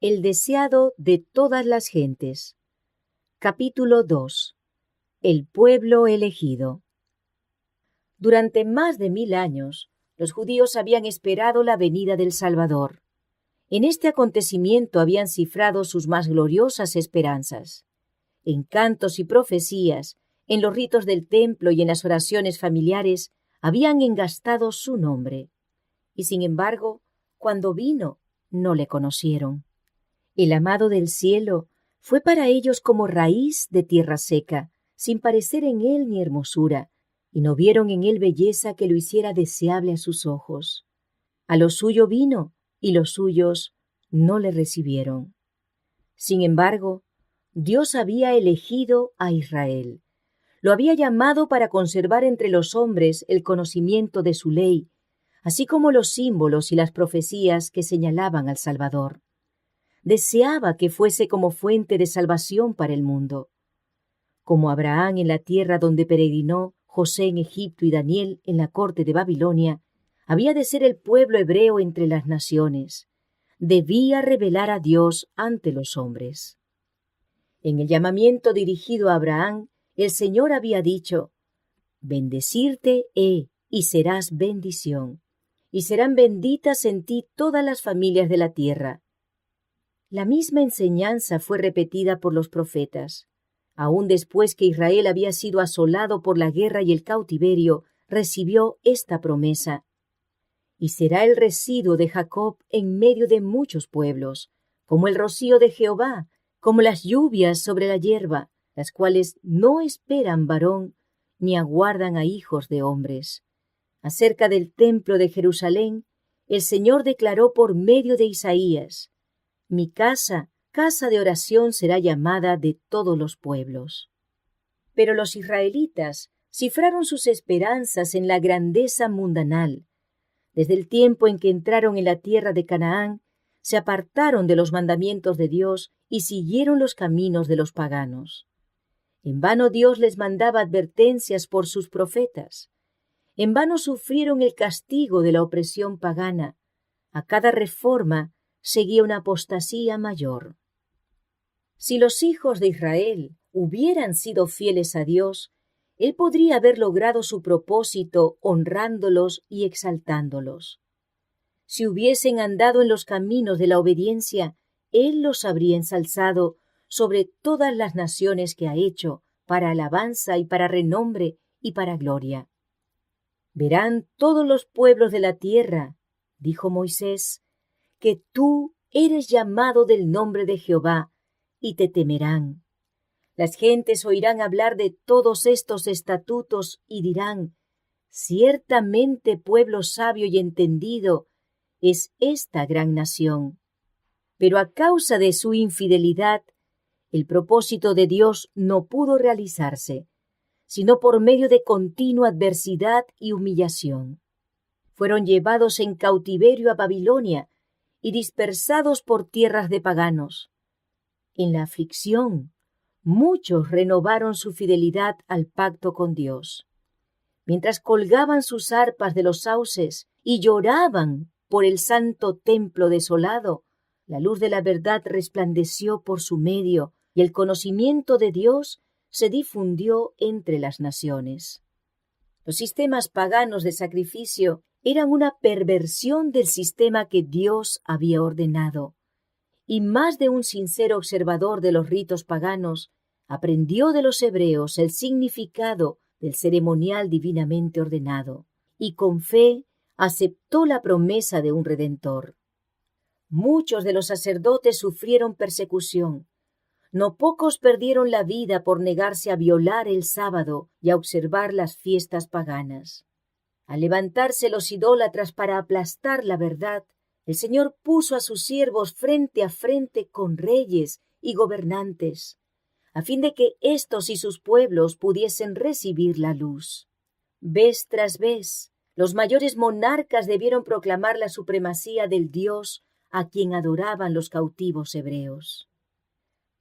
El deseado de todas las gentes. Capítulo 2. El pueblo elegido. Durante más de 1000 años, los judíos habían esperado la venida del Salvador. En este acontecimiento habían cifrado sus más gloriosas esperanzas. En cantos y profecías, en los ritos del templo y en las oraciones familiares, habían engastado su nombre. Y sin embargo, cuando vino, no le conocieron. El amado del cielo fue para ellos como raíz de tierra seca, sin parecer en él ni hermosura, y no vieron en él belleza que lo hiciera deseable a sus ojos. A lo suyo vino, y los suyos no le recibieron. Sin embargo, Dios había elegido a Israel. Lo había llamado para conservar entre los hombres el conocimiento de su ley, así como los símbolos y las profecías que señalaban al Salvador. Deseaba que fuese como fuente de salvación para el mundo. Como Abraham en la tierra donde peregrinó, José en Egipto y Daniel en la corte de Babilonia, había de ser el pueblo hebreo entre las naciones. Debía revelar a Dios ante los hombres. En el llamamiento dirigido a Abraham, el Señor había dicho: «Bendecirte he, y serás bendición, y serán benditas en ti todas las familias de la tierra». La misma enseñanza fue repetida por los profetas. Aún después que Israel había sido asolado por la guerra y el cautiverio, recibió esta promesa: «Y será el residuo de Jacob en medio de muchos pueblos, como el rocío de Jehová, como las lluvias sobre la hierba, las cuales no esperan varón, ni aguardan a hijos de hombres». Acerca del templo de Jerusalén, el Señor declaró por medio de Isaías: «Mi casa, casa de oración será llamada de todos los pueblos». Pero los israelitas cifraron sus esperanzas en la grandeza mundanal. Desde el tiempo en que entraron en la tierra de Canaán, se apartaron de los mandamientos de Dios y siguieron los caminos de los paganos. En vano Dios les mandaba advertencias por sus profetas. En vano sufrieron el castigo de la opresión pagana. A cada reforma seguía una apostasía mayor. Si los hijos de Israel hubieran sido fieles a Dios, Él podría haber logrado su propósito honrándolos y exaltándolos. Si hubiesen andado en los caminos de la obediencia, Él los habría ensalzado sobre todas las naciones que ha hecho, para alabanza y para renombre y para gloria. «Verán todos los pueblos de la tierra», dijo Moisés, «que tú eres llamado del nombre de Jehová, y te temerán. Las gentes oirán hablar de todos estos estatutos y dirán: ciertamente pueblo sabio y entendido es esta gran nación». Pero a causa de su infidelidad, el propósito de Dios no pudo realizarse, sino por medio de continua adversidad y humillación. Fueron llevados en cautiverio a Babilonia y dispersados por tierras de paganos. En la aflicción, muchos renovaron su fidelidad al pacto con Dios. Mientras colgaban sus arpas de los sauces y lloraban por el santo templo desolado, la luz de la verdad resplandeció por su medio y el conocimiento de Dios se difundió entre las naciones. Los sistemas paganos de sacrificio eran una perversión del sistema que Dios había ordenado, y más de un sincero observador de los ritos paganos aprendió de los hebreos el significado del ceremonial divinamente ordenado, y con fe aceptó la promesa de un Redentor. Muchos de los sacerdotes sufrieron persecución. No pocos perdieron la vida por negarse a violar el sábado y a observar las fiestas paganas. Al levantarse los idólatras para aplastar la verdad, el Señor puso a sus siervos frente a frente con reyes y gobernantes, a fin de que éstos y sus pueblos pudiesen recibir la luz. Vez tras vez, los mayores monarcas debieron proclamar la supremacía del Dios a quien adoraban los cautivos hebreos.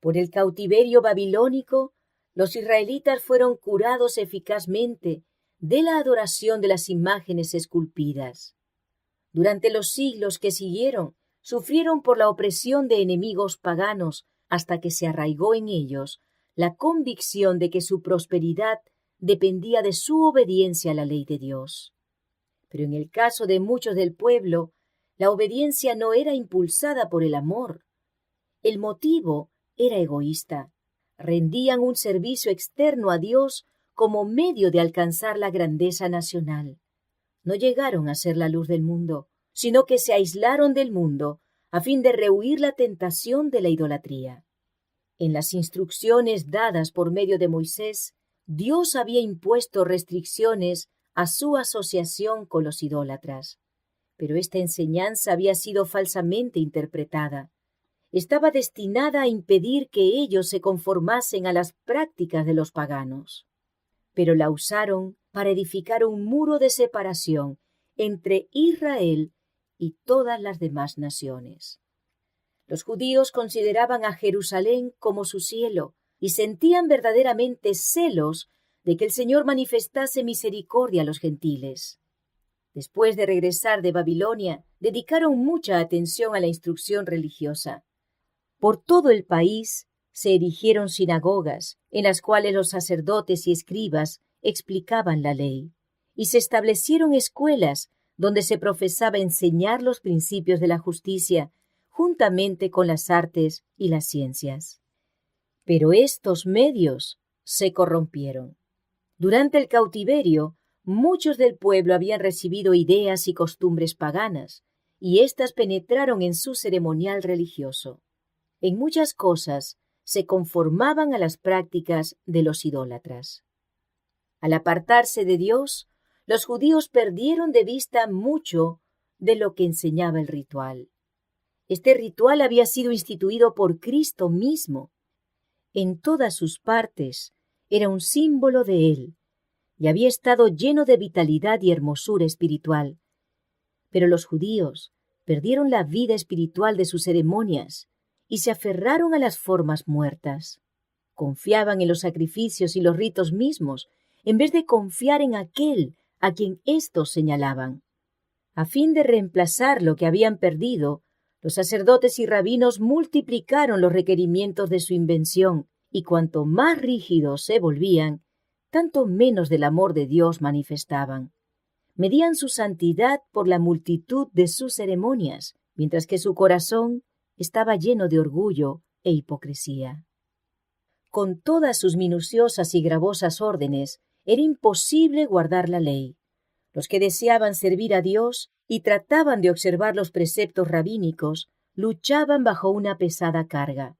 Por el cautiverio babilónico, los israelitas fueron curados eficazmente de la adoración de las imágenes esculpidas. Durante los siglos que siguieron, sufrieron por la opresión de enemigos paganos hasta que se arraigó en ellos la convicción de que su prosperidad dependía de su obediencia a la ley de Dios. Pero en el caso de muchos del pueblo, la obediencia no era impulsada por el amor. El motivo era egoísta. Rendían un servicio externo a Dios como medio de alcanzar la grandeza nacional. No llegaron a ser la luz del mundo, sino que se aislaron del mundo a fin de rehuir la tentación de la idolatría. En las instrucciones dadas por medio de Moisés, Dios había impuesto restricciones a su asociación con los idólatras. Pero esta enseñanza había sido falsamente interpretada. Estaba destinada a impedir que ellos se conformasen a las prácticas de los paganos. Pero la usaron para edificar un muro de separación entre Israel y todas las demás naciones. Los judíos consideraban a Jerusalén como su cielo y sentían verdaderamente celos de que el Señor manifestase misericordia a los gentiles. Después de regresar de Babilonia, dedicaron mucha atención a la instrucción religiosa. Por todo el país se erigieron sinagogas en las cuales los sacerdotes y escribas explicaban la ley, y se establecieron escuelas donde se profesaba enseñar los principios de la justicia, juntamente con las artes y las ciencias. Pero estos medios se corrompieron. Durante el cautiverio, muchos del pueblo habían recibido ideas y costumbres paganas, y éstas penetraron en su ceremonial religioso. En muchas cosas se conformaban a las prácticas de los idólatras. Al apartarse de Dios, los judíos perdieron de vista mucho de lo que enseñaba el ritual. Este ritual había sido instituido por Cristo mismo. En todas sus partes era un símbolo de Él, y había estado lleno de vitalidad y hermosura espiritual. Pero los judíos perdieron la vida espiritual de sus ceremonias y se aferraron a las formas muertas. Confiaban en los sacrificios y los ritos mismos, en vez de confiar en aquel a quien éstos señalaban. A fin de reemplazar lo que habían perdido, los sacerdotes y rabinos multiplicaron los requerimientos de su invención, y cuanto más rígidos se volvían, tanto menos del amor de Dios manifestaban. Medían su santidad por la multitud de sus ceremonias, mientras que su corazón estaba lleno de orgullo e hipocresía. Con todas sus minuciosas y gravosas órdenes, era imposible guardar la ley. Los que deseaban servir a Dios y trataban de observar los preceptos rabínicos, luchaban bajo una pesada carga.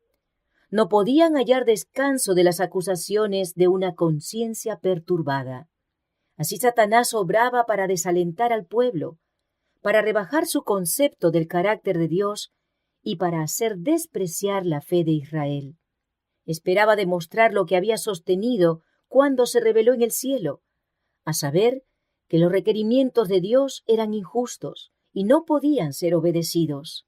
No podían hallar descanso de las acusaciones de una conciencia perturbada. Así Satanás obraba para desalentar al pueblo, para rebajar su concepto del carácter de Dios y para hacer despreciar la fe de Israel. Esperaba demostrar lo que había sostenido cuando se reveló en el cielo, a saber, que los requerimientos de Dios eran injustos y no podían ser obedecidos.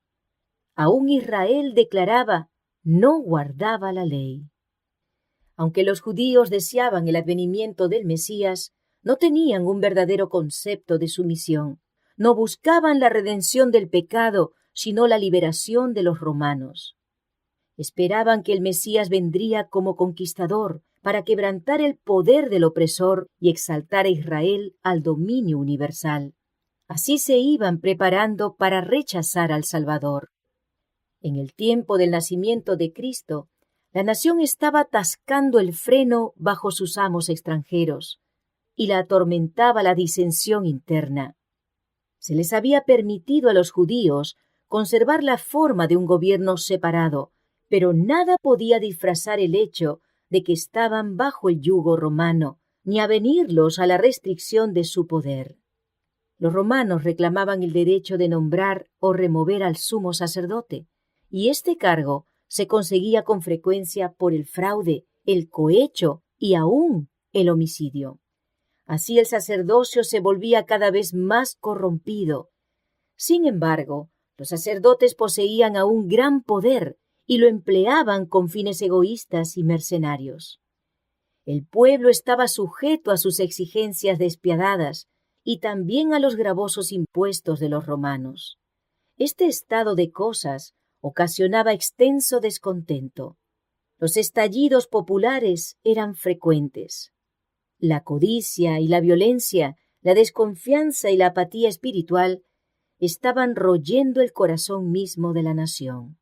Aún Israel declaraba, no guardaba la ley. Aunque los judíos deseaban el advenimiento del Mesías, no tenían un verdadero concepto de su misión. No buscaban la redención del pecado, sino la liberación de los romanos. Esperaban que el Mesías vendría como conquistador para quebrantar el poder del opresor y exaltar a Israel al dominio universal. Así se iban preparando para rechazar al Salvador. En el tiempo del nacimiento de Cristo, la nación estaba atascando el freno bajo sus amos extranjeros y la atormentaba la disensión interna. Se les había permitido a los judíos conservar la forma de un gobierno separado, pero nada podía disfrazar el hecho de que estaban bajo el yugo romano, ni avenirlos a la restricción de su poder. Los romanos reclamaban el derecho de nombrar o remover al sumo sacerdote, y este cargo se conseguía con frecuencia por el fraude, el cohecho y aún el homicidio. Así el sacerdocio se volvía cada vez más corrompido. Sin embargo, los sacerdotes poseían aún gran poder y lo empleaban con fines egoístas y mercenarios. El pueblo estaba sujeto a sus exigencias despiadadas y también a los gravosos impuestos de los romanos. Este estado de cosas ocasionaba extenso descontento. Los estallidos populares eran frecuentes. La codicia y la violencia, la desconfianza y la apatía espiritual estaban royendo el corazón mismo de la nación.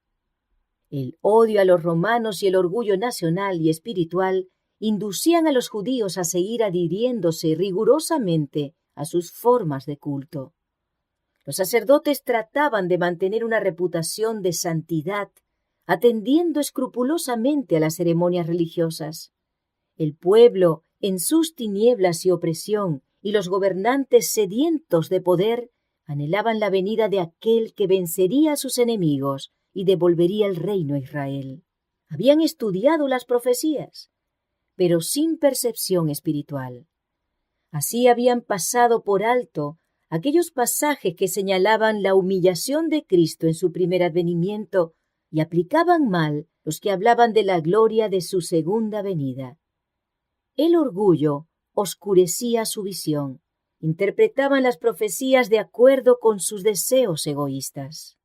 El odio a los romanos y el orgullo nacional y espiritual inducían a los judíos a seguir adhiriéndose rigurosamente a sus formas de culto. Los sacerdotes trataban de mantener una reputación de santidad, atendiendo escrupulosamente a las ceremonias religiosas. El pueblo, en sus tinieblas y opresión, y los gobernantes sedientos de poder, anhelaban la venida de aquel que vencería a sus enemigos y devolvería el reino a Israel. Habían estudiado las profecías, pero sin percepción espiritual. Así habían pasado por alto aquellos pasajes que señalaban la humillación de Cristo en su primer advenimiento y aplicaban mal los que hablaban de la gloria de su segunda venida. El orgullo oscurecía su visión, interpretaban las profecías de acuerdo con sus deseos egoístas.